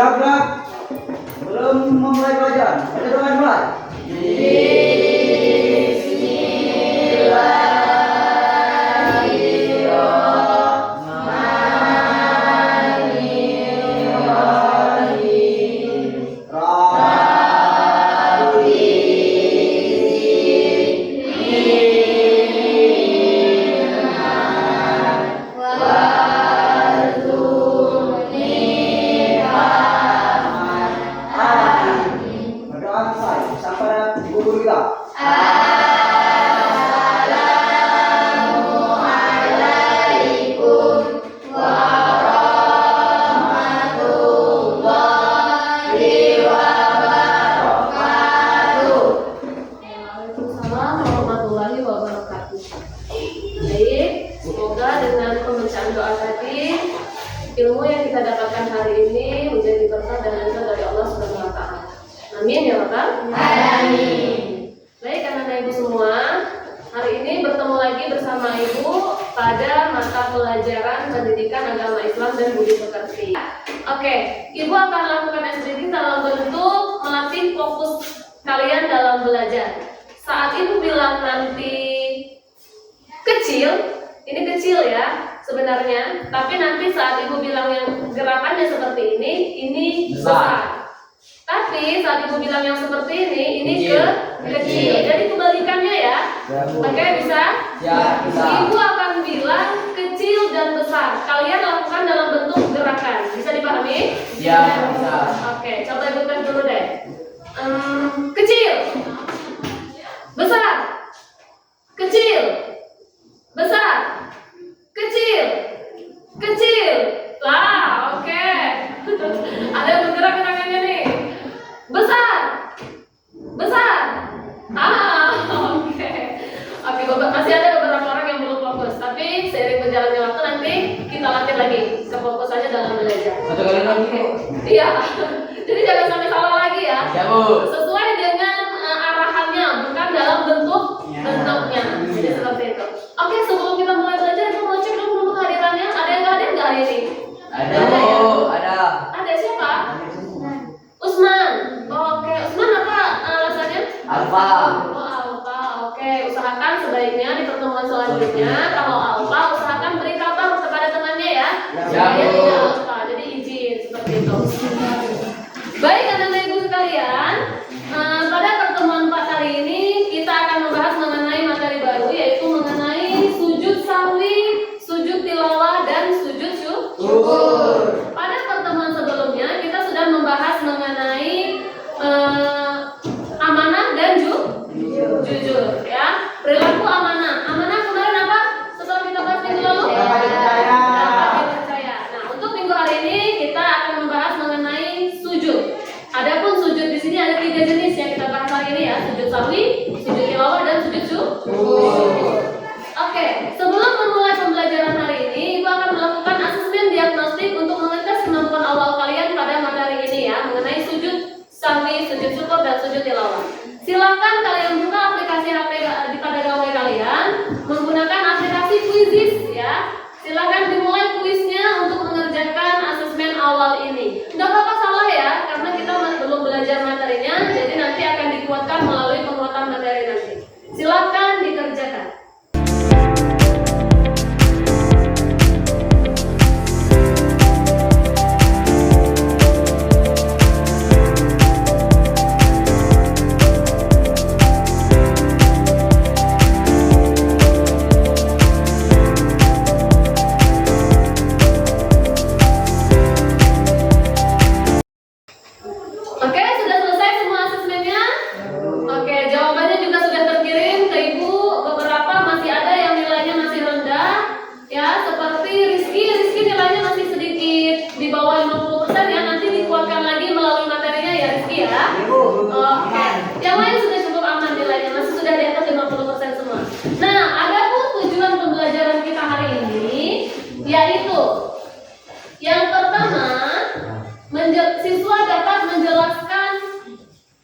Siap, gerak. Belum memulai pelajaran. Baca doa dimulai. Ilmu yang kita dapatkan hari ini menjadi berkah dan anugerah dari Allah Subhanahu wa taala. Amin ya Bapak. Amin. Baik anak-anak Ibu semua, hari ini bertemu lagi bersama Ibu pada mata pelajaran Pendidikan Agama Islam dan Budi Pekerti. Oke, Ibu akan lakukan SDG dalam bentuk melatih fokus kalian dalam belajar. Saat Ibu bilang nanti kecil, ini kecil ya sebenarnya, tapi nanti saat Ibu bilang yang gerakannya seperti ini besar. Tapi saat Ibu bilang yang seperti ini kecil. Jadi kebalikannya ya. Oke, bisa? Ya, bisa. Ibu akan bilang kecil dan besar. Kalian lakukan dalam bentuk gerakan. Bisa dipahami? Ya, bisa. Oke, coba Ibu tes dulu deh. Kecil. Besar. Kecil. Besar. Kecil. Kecil. Lah, oke. Ada yang bergerak tangannya nih. Besar. Besar. Oke. Oke, masih ada beberapa orang yang belum fokus, tapi seiring berjalannya waktu nanti kita latih lagi kefokusannya dalam belajar. Satu kali lagi, Bu. Iya. Jadi jangan sampai salah lagi ya. Ya, Bu. Sesuai dengan arahannya, bukan dalam bentuknya. Jadi seperti itu. Oke, sebelum kita mulai belajar, Ibu mau cek dulu kehadirannya. Ada yang nggak hadir nggak hari ini? Ada, ya? Bu. Ada. Ada siapa? Usman. Oke, Usman apa alasannya? Alfa. Oh, Alfa. Oke, usahakan sebaiknya di pertemuan selanjutnya kalau Alfa usahakan beri kabar kepada temannya ya. Ya, Saya Bu. tidak Alfa, jadi izin seperti itu. Baik anak-anak Ibu sekalian, pada pertemuan 4 kali ini kita akan membahas mengenai materi baru, yaitu mengenai sujud sahwi, sujud tilawah, dan sujud syukur. Pada pertemuan sebelumnya kita sudah membahas mengenai amanah dan jujur ya. Perilaku amanah. Amanah kemarin apa? Setelah kita bahas minggu lalu? Dapat dipercaya. Dapat dipercaya. Nah, untuk minggu hari ini kita akan membahas mengenai sujud. Adapun sujud di sini ada 3 jenis yang kita bahas hari ini ya. Sujud sahwi, sujud tilawah, dan sujud syukur. Oke, sebelum memulai pembelajaran hari ini, Ibu akan melakukan asesmen diagnostik untuk mengetes kemampuan awal kalian pada materi ini ya, mengenai sujud sahwi, sujud syukur, dan sujud tilawah. Silakan kalian buka aplikasi HP pada gawai kalian menggunakan aplikasi Quizizz ya. Silakan dimulai kuisnya untuk mengerjakan asesmen awal ini. Nggak apa-apa salah ya, karena kita belum belajar materinya, jadi nanti akan dikuatkan melalui penguatan materi nanti. Silakan dikerjakan. Oke, sudah selesai semua asesmennya? Oke, jawabannya juga sudah terkirim ke Ibu. Beberapa masih ada yang nilainya masih rendah. Ya, seperti Rizky nilainya masih sedikit di bawah 50% ya. Nanti dikuatkan lagi melalui materinya ya Rizky ya. Oke, yang lain sudah cukup aman nilainya, masih sudah di atas 50% semua. Nah, adapun tujuan pembelajaran kita hari ini yaitu yang pertama, siswa dapat menjelaskan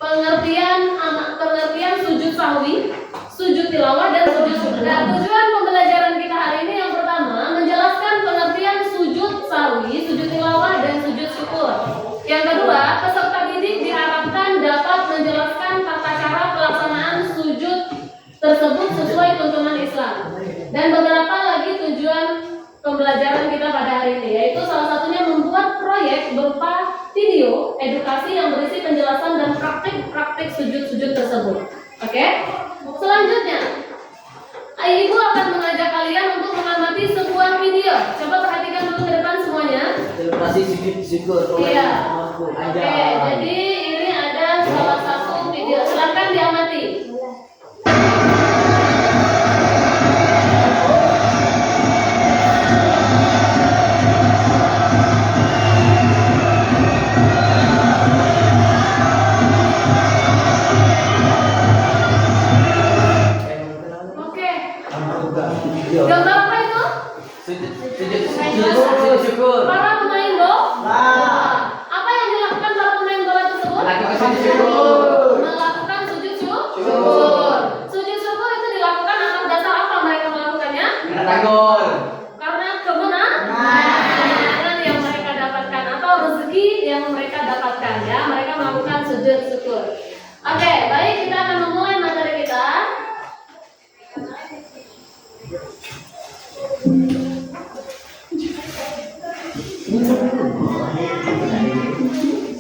pengertian sujud sahwi, sujud tilawah, dan sujud syukur. Nah, tujuan pembelajaran kita hari ini yang pertama menjelaskan pengertian sujud sahwi, sujud tilawah, dan sujud syukur. Yang Dan beberapa lagi tujuan pembelajaran kita pada hari ini, yaitu salah satunya membuat proyek berupa video edukasi yang berisi penjelasan dan praktik-praktik sujud-sujud tersebut. Oke? Selanjutnya, Ibu akan mengajak kalian untuk mengamati sebuah video. Coba perhatikan dulu ke depan semuanya. Ilustrasi sujud syukur. Iya. Oke, jadi ini ada salah satu video. Silakan diamati. Oke. Gambar apa itu? Sujud syukur. Para pemain bola. Nah. Apa yang dilakukan para pemain bola tersebut? Melakukan sujud syukur. Melakukan sujud syukur. Sujud syukur itu dilakukan atas dasar apa mereka melakukannya? Karena gol. Karena kemenangan yang mereka dapatkan atau rezeki yang mereka dapatkan, ya. Mereka melakukan sujud syukur. Oke, baik, kita akan memulai materi kita.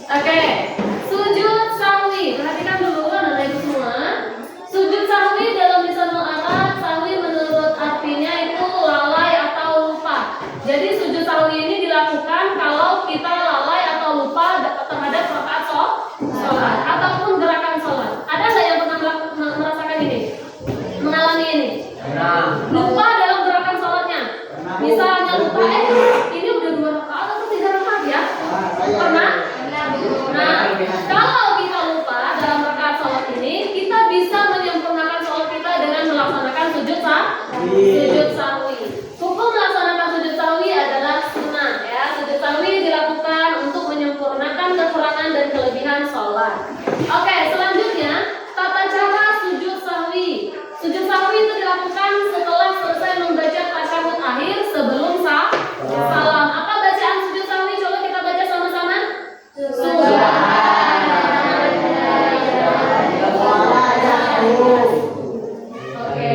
Oke, sujud sahwi. Perhatikan dulu anak ibu semua. Sujud sahwi dalam lisanul Arab, sahwi menurut artinya itu lalai atau lupa. Jadi sujud sahwi ini dilakukan kalau kita lalai atau lupa terhadap rakaat sholat ataupun gerakan sholat. Ada nggak yang pernah merasakan ini? Mengalami ini? Lupa dalam gerakan sholatnya. Misalnya lupa, ini udah 2 rakaat atau 3 rakaat ya? Pernah? Nah, kalau kita lupa dalam rakaat sholat ini, kita bisa menyempurnakan sholat kita dengan melaksanakan sujud sahwi. Hukum melaksanakan sujud sahwi adalah sunnah, ya. Sujud sahwi dilakukan untuk menyempurnakan kekurangan dan kelebihan sholat. Oke, selanjutnya tata cara sujud sahwi. Sujud sahwi itu dilakukan setelah selesai membaca tasyahud akhir sebelum salam. Apa bacaan sujud sahwi? Coba kita baca sama-sama. Oke,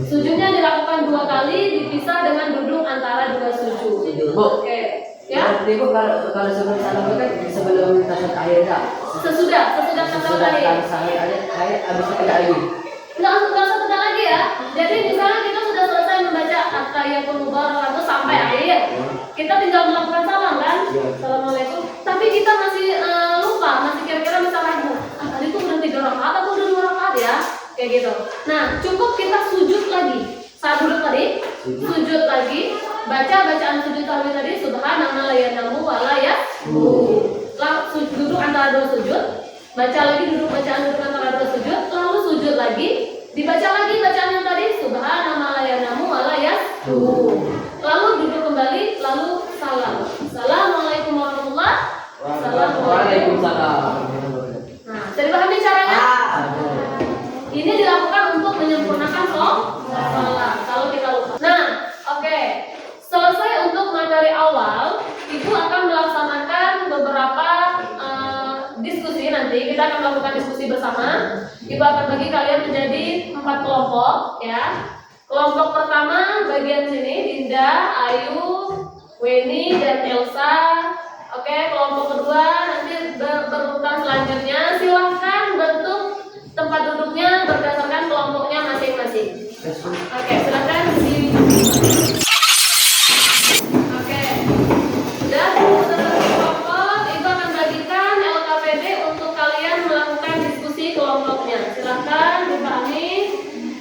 sujudnya dilakukan 2 kali, dipisah dengan duduk antara 2 sujud. Oke, ya. Ibu kalau sebelum salam kan sebelum tasyahud akhir dah. Sesudah tasyahud akhir. Habis itu tidak lagi. Nggak usah tegak lagi ya. Jadi misalnya kita sudah selesai membaca at-tahiyyatul mubarakatuh sampai akhir, kita tinggal melakukan salam kan? Assalamualaikum. Tapi kita masih lupa, masih kira-kira bisa ragu. Tadi tuh udah 3 rakaat atau udah 2 rakaat ya? Kayak gitu. Nah, cukup kita sujud lagi. Saat duduk tadi, sujud lagi, baca bacaan sujud sahwi tadi, subhanallah la yanamu wa la duduk antara 2 sujud. Baca lagi bacaan duduk antara 2 sujud, lalu sujud lagi, dibaca lagi bacaan yang tadi, subhanallah la yanamu wa la lalu duduk kembali, lalu salam. Assalamualaikum warahmatullahi wabarakatuh. Waalaikumsalam. Nah, jadi pahami caranya? Ini dilakukan untuk menyempurnakan sholat kalau kita lupa. Nah, oke. Selesai untuk materi awal, Ibu akan melaksanakan beberapa diskusi. Nanti kita akan melakukan diskusi bersama. Ibu akan bagi kalian menjadi 4 kelompok, ya. Kelompok pertama bagian sini Dinda, Ayu, Weni, dan Elsa. Oke, kelompok kedua nanti berurutan selanjutnya. Silahkan bentuk tempat duduknya berdasarkan kelompoknya masing-masing. Oke, silahkan Oke, dan setelah kelompok, Ibu akan bagikan LKPD untuk kalian melakukan diskusi kelompoknya. Silahkan dipahami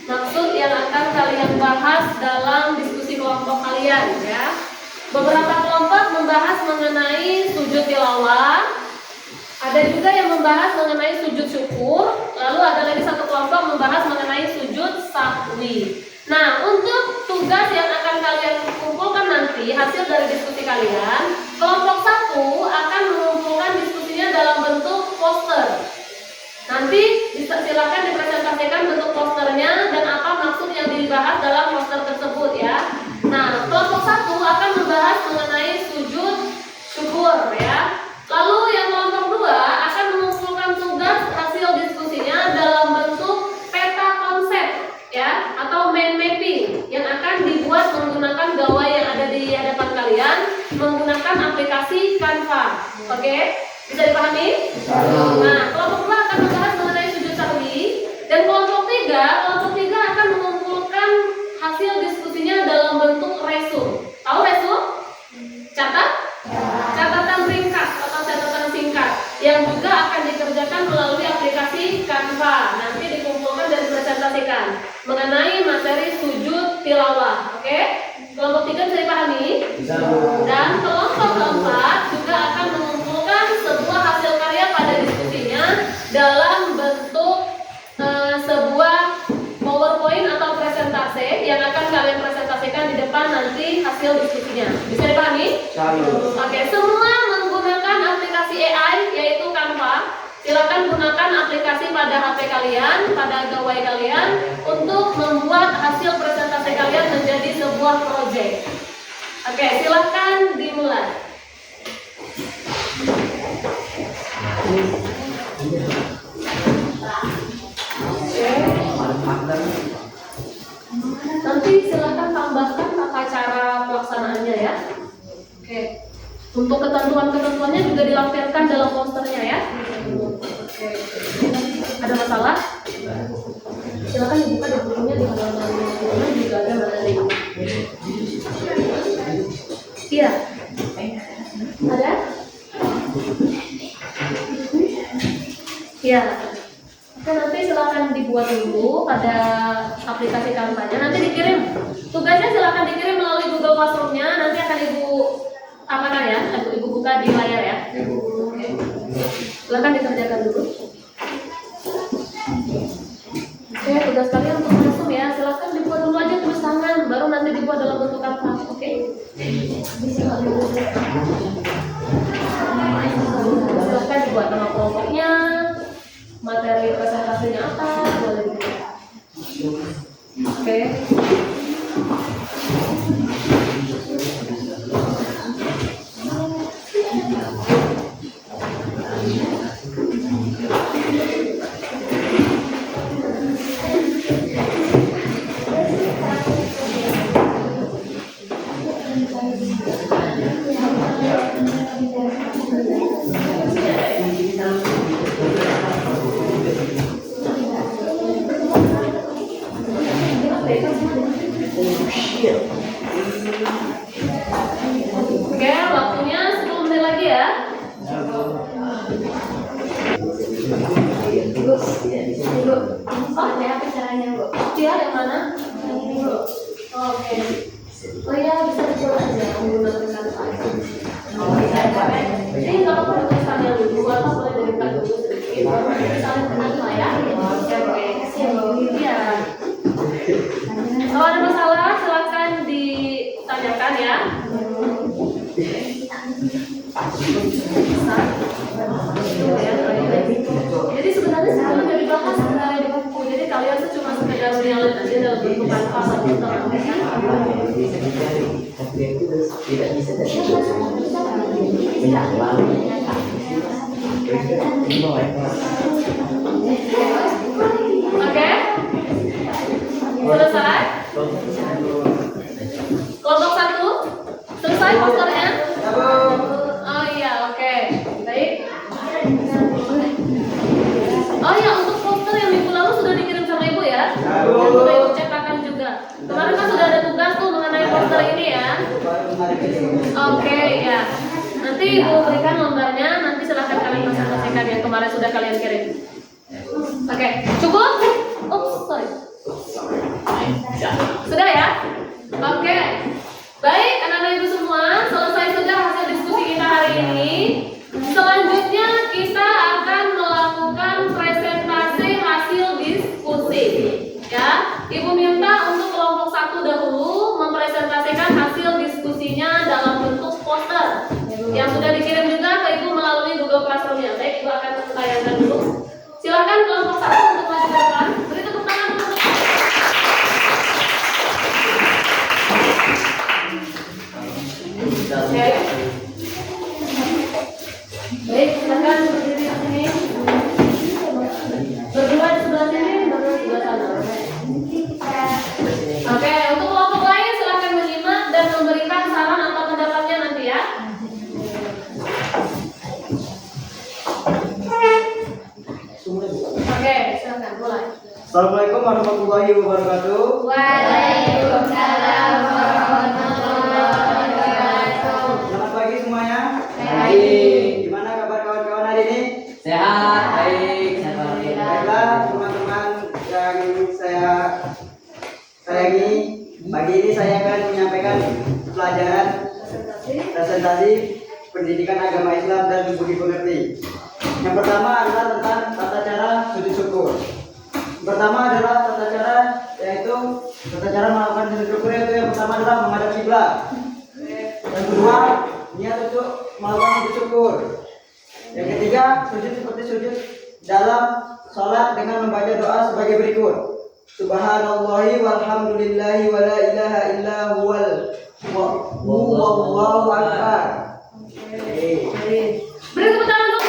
maksud yang akan kalian bahas dalam diskusi kelompok kalian, ya. Beberapa kelompok membahas mengenai sujud tilawah, ada juga yang membahas mengenai sujud syukur, lalu ada lagi satu kelompok membahas mengenai sujud sahwi. Nah, untuk tugas yang akan kalian kumpulkan nanti hasil dari diskusi kalian, kelompok 1 akan mengumpulkan diskusinya dalam bentuk poster. Nanti silakan dipresentasikan bentuk posternya dan apa maksud yang dibahas dalam poster tersebut, ya. Nah, kelompok 1 akan membahas mengenai sujud syukur, ya. Lalu yang kelompok 2 akan mengumpulkan tugas hasil diskusinya dalam bentuk peta konsep, ya, atau mind mapping yang akan menggunakan aplikasi Canva. Oke? Bisa dipahami? Nah, kelompok 2 akan membahas mengenai sujud sahwi dan kelompok 3 akan mengumpulkan hasil diskusinya dalam bentuk resume. Tahu resume? Catatan ringkas atau catatan singkat yang juga akan dikerjakan melalui aplikasi Canva. Nanti dikumpulkan dan dipresentasikan mengenai materi sujud tilawah. Oke? Kelompok 3 bisa dipahami? Dan kelompok 4 juga akan mengumpulkan sebuah hasil karya pada diskusinya dalam bentuk sebuah PowerPoint atau presentasi yang akan kalian presentasikan di depan nanti hasil diskusinya. Bisa dipahami? Oke, semua menggunakan aplikasi AI yaitu Canva. Silakan gunakan aplikasi pada HP kalian, pada gawai kalian untuk membuat hasil presentasi kalian menjadi sebuah proyek. Oke, silakan dimulai. Nanti silakan tambahkan tata cara pelaksanaannya ya. Oke. Untuk ketentuan-ketentuannya juga dilampirkan dalam posternya ya. Oke. Ada masalah? Silakan dibuka di bukunya di halaman 50 juga ada materi. Iya. Ada? Iya. Oke, nanti silakan dibuat dulu pada aplikasi Canva-nya. Nanti dikirim. Tugasnya silakan dikirim melalui Google Classroom-nya. Nanti akan Ibu apakan ya? Ibu buka di layar ya. Oke. Silakan dikerjakan dulu. Oke, tugas kalian untuk langsung ya. Silakan dibuat dulu aja tulis tangan, baru nanti dibuat dalam bentuk Canva. Oke? Silakan dibuat nama kelompoknya, materi presentasinya apa, boleh dibuat. Oke. Oke, waktunya 10 menit lagi ya. Oh, ya caranya, Bu. Iya, yang mana? Oke. Oh iya, bisa dicoba aja menggunakan Canva. Jadi nggak apa-apa tulisan yang dulu, atau boleh dilipat dulu sedikit. Misalnya Canva ya. Oke. Iya. Kalau ada masalah silakan ditanyakan ya. Jadi sebenarnya sebelum udah dibahas sebenarnya di buku. Jadi kalian tuh cuma sekedar melihat aja dalam bentuk Canva atau Oke? Selesai? Kelompok 1 selesai posternya? Oh iya, oke. Baik. Oh iya, untuk poster yang minggu lalu sudah dikirim sama Ibu ya? Yang sudah Ibu cetakan juga. Kemarin kan sudah ada tugas tuh mengenai poster ini ya. Oke, ya. Nanti Ibu berikan lembarnya, nanti silahkan kalian presentasikan yang kemarin sudah kalian kirim. Oke, cukup? Oops, sorry. Sudah ya? Oke. Baik, anak-anak Ibu semua, selesai sudah hasil diskusi kita hari ini. Selanjutnya kita akan melakukan presentasi hasil diskusi. Ya, Ibu minta untuk kelompok 1 dahulu mempresentasikan hasil diskusinya dalam bentuk poster yang sudah dikirim juga ke Ibu melalui Google Classroom-nya. Baik, Ibu akan tayangkan dulu. Silakan kelompok 1 untuk maju ke depan. Beri tepuk tangan dulu. Oke. Baik, silakan berdiri di sini. Berdua di sebelah sini, berdua di sebelah sana. Assalamualaikum warahmatullahi wabarakatuh. Waalaikumsalam warahmatullahi wabarakatuh. Selamat pagi semuanya. Baik. Gimana kabar kawan-kawan hari ini? Sehat, baik, alhamdulillah. Baiklah teman-teman yang saya sayangi, pagi ini saya akan menyampaikan pelajaran presentasi pendidikan agama Islam dan budi pekerti. Yang pertama adalah tentang tata cara sujud syukur. Pertama adalah tata cara melakukan sujud syukur, yaitu yang pertama adalah menghadap kiblat. Yang kedua, niat untuk melakukan sujud syukur. Yang ketiga, sujud seperti sujud dalam sholat dengan membaca doa sebagai berikut. Subhanallahi walhamdulillahi wa la ilaha illa huwal wallahu akbar. Beri tepuk tangan dulu.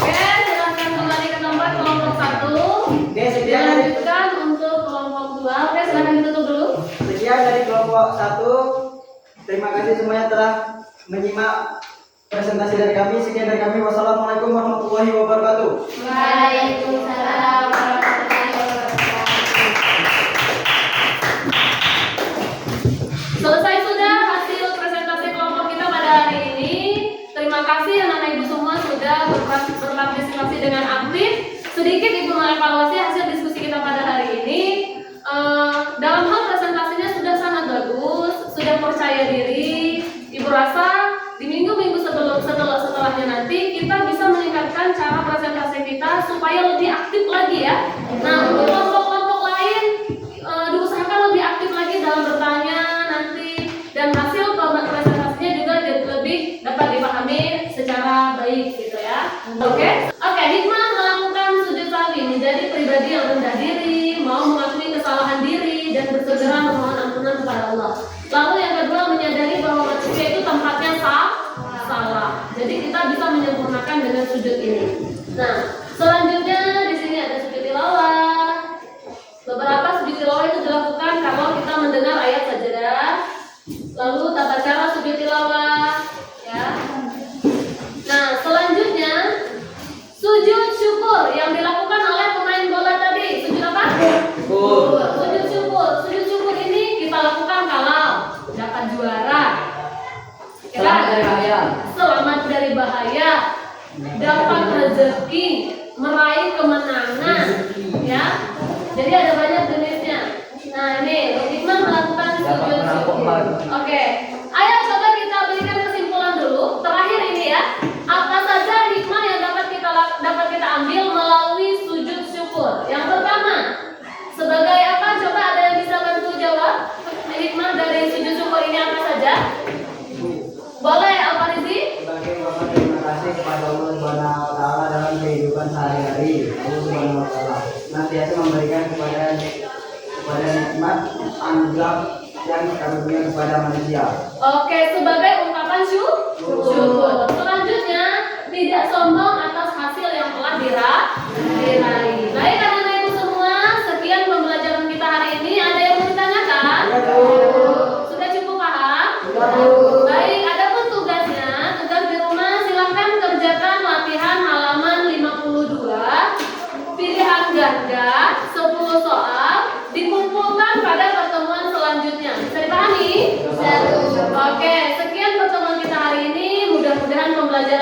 Oke, silahkan kembali ke tempat kelompok 1. Oke, sekian dari, Dilanjutkan untuk kelompok 2. Oke, silahkan ditutup dulu. sekian dari kelompok 1. Terima kasih semuanya telah menyimak presentasi dari kami. Sekian dari kami. Wassalamualaikum warahmatullahi wabarakatuh. Waalaikumsalam warahmatullahi wabarakatuh. Selesai sudah hasil presentasi kelompok kita pada hari ini. Terima kasih anak-anak ibu semua sudah berpartisipasi dengan aktif. Sedikit ibu mengevaluasi hasil diskusi kita pada hari ini. Dalam hal presentasinya sudah sangat bagus, sudah percaya diri. Ibu rasa di minggu-minggu setelahnya nanti kita bisa meningkatkan cara presentasi kita supaya lebih aktif lagi ya. Nah, untuk kelompok-kelompok lain diusahakan lebih aktif lagi dalam bertanya nanti, dan hasil presentasinya juga lebih dapat dipahami secara baik gitu ya. Oke, hikmah melakukan sujud sahwi menjadi pribadi yang rendah diri, mau mengakui kesalahan diri dan bersegera memohon ampunan kepada Allah. Lalu yang kedua, menyadari bahwa manusia itu tempatnya salah. Jadi kita bisa menyempurnakan dengan sujud ini. Nah, selanjutnya di sini ada sujud tilawah. Beberapa sujud tilawah itu dilakukan kalau kita mendengar ayat sajadah. Lalu tata cara sujud tilawah, ya. Nah, selanjutnya sujud syukur yang dilakukan oleh pemain bola tadi. Sujud apa? Syukur. Sujud syukur. Sujud syukur ini kita lakukan kalau dapat juara. Selamat dari bahaya. Selamat dari bahaya, dapat rezeki, meraih kemenangan, ya. Jadi ada banyak jenisnya. Nah, ini hikmah melakukan sujud syukur. Oke, ayo coba kita berikan kesimpulan dulu. Terakhir ini ya, apa saja hikmah yang dapat kita ambil melalui sujud syukur? Yang pertama, sebagai apa? Coba ada yang bisa bantu jawab? Hikmah dari sujud syukur ini apa saja? Boleh, Apa Rizi? Sebagai ungkapan terima kasih kepada Allah Subhanahu wa taala dalam kehidupan sehari-hari. Allah Subhanahu wa taala senantiasa memberikan kepada nikmat anugerah yang karunia kepada manusia. Oke, sebagai ungkapan syukur. Selanjutnya, tidak sombong atas hasil yang telah diraih. Baik, anak-anak ibu semua, sekian pembelajaran kita hari ini. Ada yang mau ditanyakan? Sudah cukup paham? Baik, adapun tugasnya, tugas di rumah silahkan kerjakan latihan halaman 52, pilihan ganda, 10 soal, dikumpulkan pada pertemuan selanjutnya. Bisa dipahami? Oke, sekian pertemuan kita hari ini. Mudah-mudahan pembelajaran